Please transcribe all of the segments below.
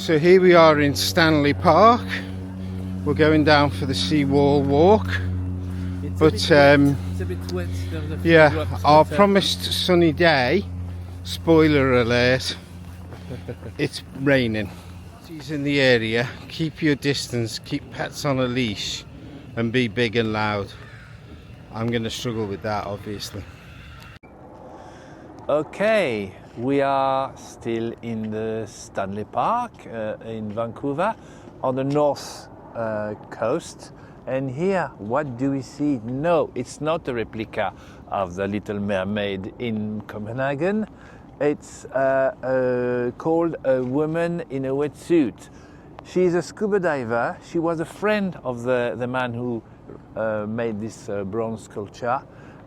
So here we are in Stanley Park. We're going down for the seawall walk. It's a bit wet. Yeah, our promised sunny day, spoiler alert, it's raining. He's in the area, keep your distance, keep pets on a leash and be big and loud. I'm going to struggle with that, obviously. Okay, we are still in the Stanley Park in Vancouver on the north coast. And here, what do we see? No, it's not a replica of the Little Mermaid in Copenhagen. It's called a woman in a wetsuit. She's a scuba diver. She was a friend of the man who made this bronze sculpture,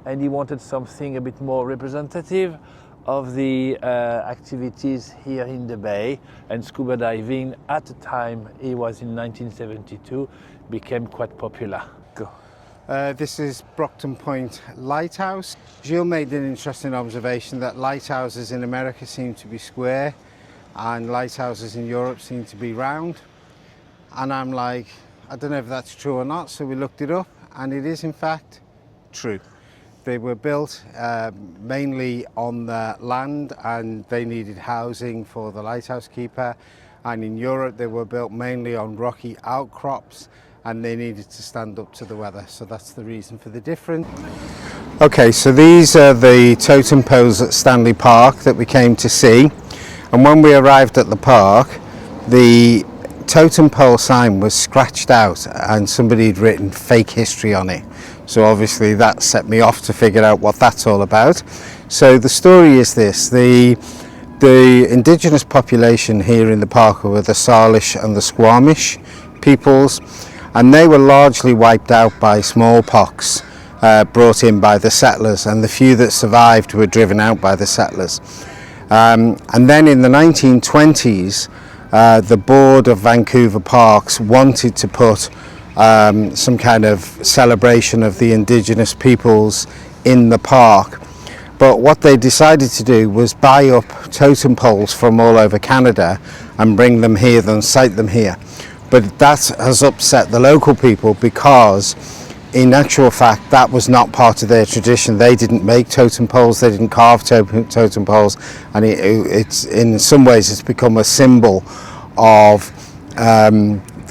and he wanted something a bit more representative of the activities here in the bay. And scuba diving at the time, it was in 1972, became quite popular. Go. This is Brockton Point Lighthouse. Gilles made an interesting observation that lighthouses in America seem to be square and lighthouses in Europe seem to be round. And I'm like, I don't know if that's true or not, so we looked it up, and it is in fact true. They were built mainly on the land, and they needed housing for the lighthouse keeper. And in Europe they were built mainly on rocky outcrops, and they needed to stand up to the weather. So that's the reason for the difference. Okay, so these are the totem poles at Stanley Park that we came to see. And when we arrived at the park, the totem pole sign was scratched out and somebody had written fake history on it. So obviously that set me off to figure out what that's all about. So the story is this: the indigenous population here in the park were the Salish and the Squamish peoples, and they were largely wiped out by smallpox brought in by the settlers, and the few that survived were driven out by the settlers. And then in the 1920s, the board of Vancouver Parks wanted to put some kind of celebration of the indigenous peoples in the park. But what they decided to do was buy up totem poles from all over Canada and bring them here, then site them here. But that has upset the local people, because in actual fact that was not part of their tradition. They didn't make totem poles, they didn't carve totem poles, and it's in some ways it's become a symbol of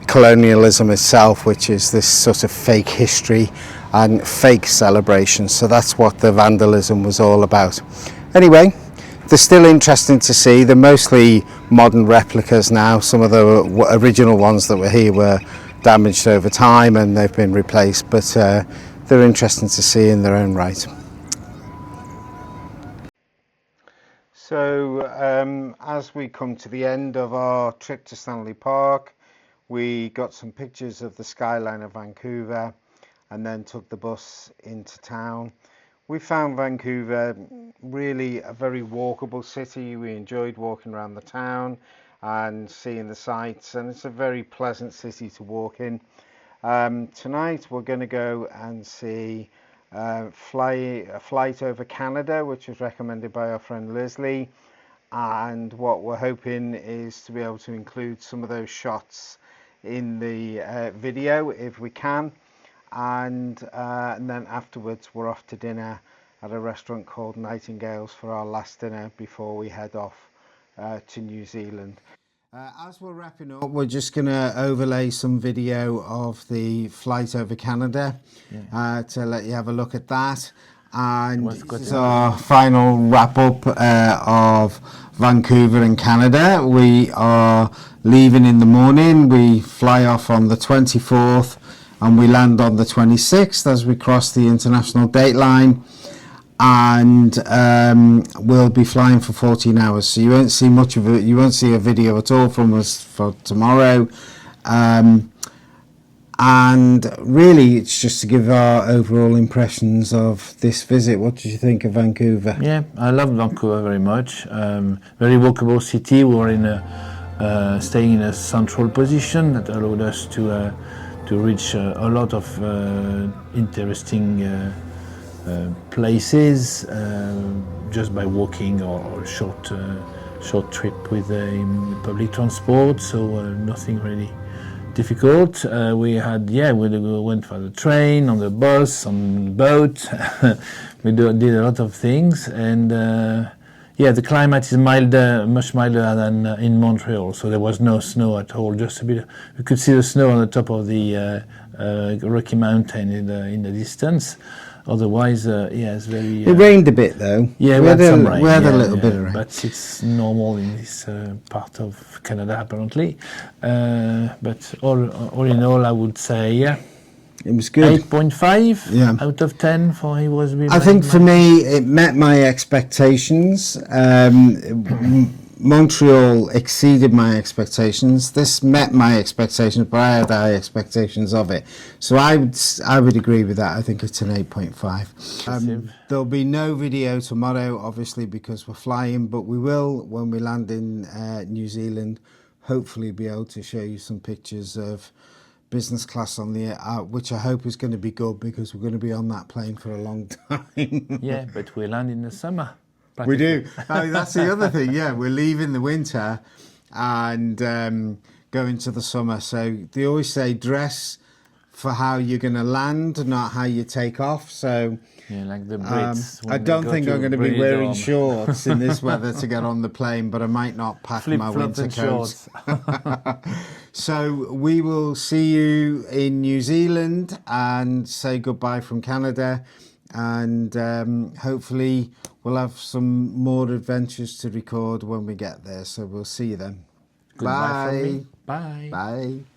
colonialism itself, which is this sort of fake history and fake celebration. So that's what the vandalism was all about. Anyway, they're still interesting to see. They're mostly modern replicas now. Some of the original ones that were here were damaged over time and they've been replaced, but they're interesting to see in their own right. So as we come to the end of our trip to Stanley Park, we got some pictures of the skyline of Vancouver and then took the bus into town. We found Vancouver really a very walkable city. We enjoyed walking around the town and seeing the sights, and it's a very pleasant city to walk in. Tonight we're going to go and see a flight over Canada, which was recommended by our friend Leslie, and what we're hoping is to be able to include some of those shots in the video if we can. And then afterwards we're off to dinner at a restaurant called Nightingale's for our last dinner before we head off to New Zealand. As we're wrapping up, we're just going to overlay some video of the flight over Canada to let you have a look at that. And this is our final wrap up of Vancouver in Canada. We are leaving in the morning. We fly off on the 24th and we land on the 26th as we cross the international date line. And we'll be flying for 14 hours, so you won't see much of it. You won't see a video at all from us for tomorrow. And really it's just to give our overall impressions of this visit. What did you think of Vancouver? Yeah, I love Vancouver very much. Very walkable city. We were in staying in a central position that allowed us to reach a lot of interesting places just by walking or short short trip with public transport, so nothing really difficult. We went for the train, on the bus, on the boat. We did a lot of things, and the climate is much milder than in Montreal. So there was no snow at all. Just a bit. We could see the snow on the top of the Rocky Mountain in the distance. Otherwise, it's very. It rained a bit though. Yeah, we had some rain. We had a little bit of rain. But it's normal in this part of Canada, apparently. But all in all, I would say, it was good. 8.5 out of 10 for he was. I think for me, it met my expectations. Montreal exceeded my expectations. This met my expectations, but I had high expectations of it. So I would agree with that. I think it's an 8.5. There'll be no video tomorrow, obviously, because we're flying, but we will, when we land in New Zealand, hopefully be able to show you some pictures of business class on the air, which I hope is going to be good, because we're going to be on that plane for a long time. Yeah, but we land in the summer. We do. That's the other thing. Yeah, we're leaving the winter and go into the summer. So they always say dress for how you're going to land, not how you take off. So yeah, like the Brits. I don't think I'm going to be wearing shorts in this weather to get on the plane, but I might not pack my winter coat. So we will see you in New Zealand and say goodbye from Canada. And hopefully we'll have some more adventures to record when we get there. So we'll see you then. Goodbye Bye. from me. Bye. Bye.